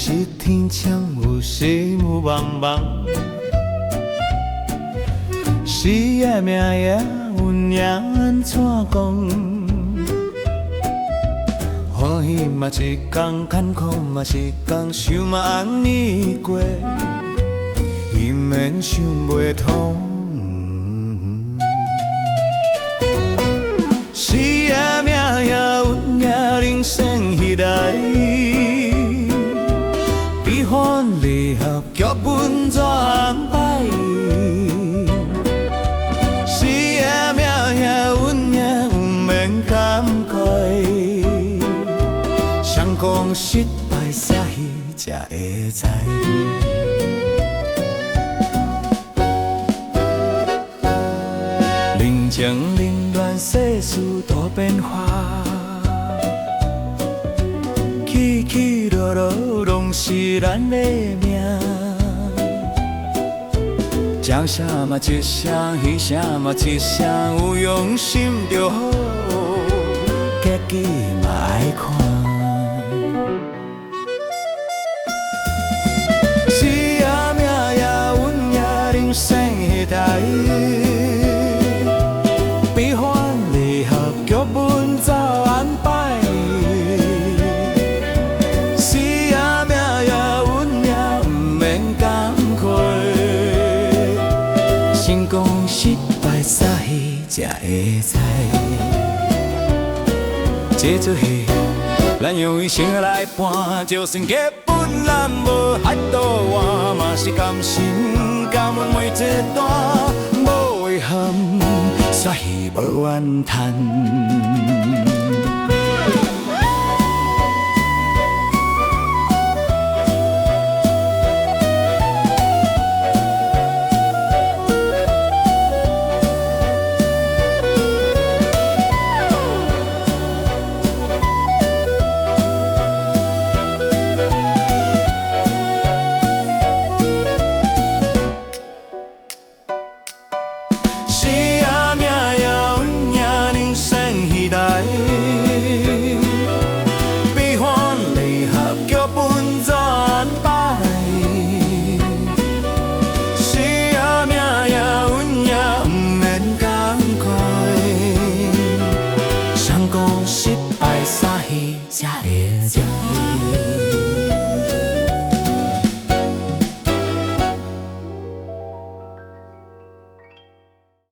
是天将有时雾茫茫，是也命也运也安怎讲？欢喜嘛一天，艰苦嘛一天，想嘛安尼过，伊免想袂通。是也命也运也人生迄代。悲欢离合，剧本怎安排？是也命也运也不免感慨。谁讲失败写戏才会知？人情冷暖世事大变化。起起落落拢是咱的命，讲啥嘛一声，戏啥嘛一声，有用心就好，结局嘛爱看。是也命也运也人生迄代，悲欢离合剧本怎安排？成功失败撒戏才会知，这出戏咱用一生来伴，就算剧本咱无法度换，嘛是甘心甘愿每一段无遗憾，撒戏无怨叹。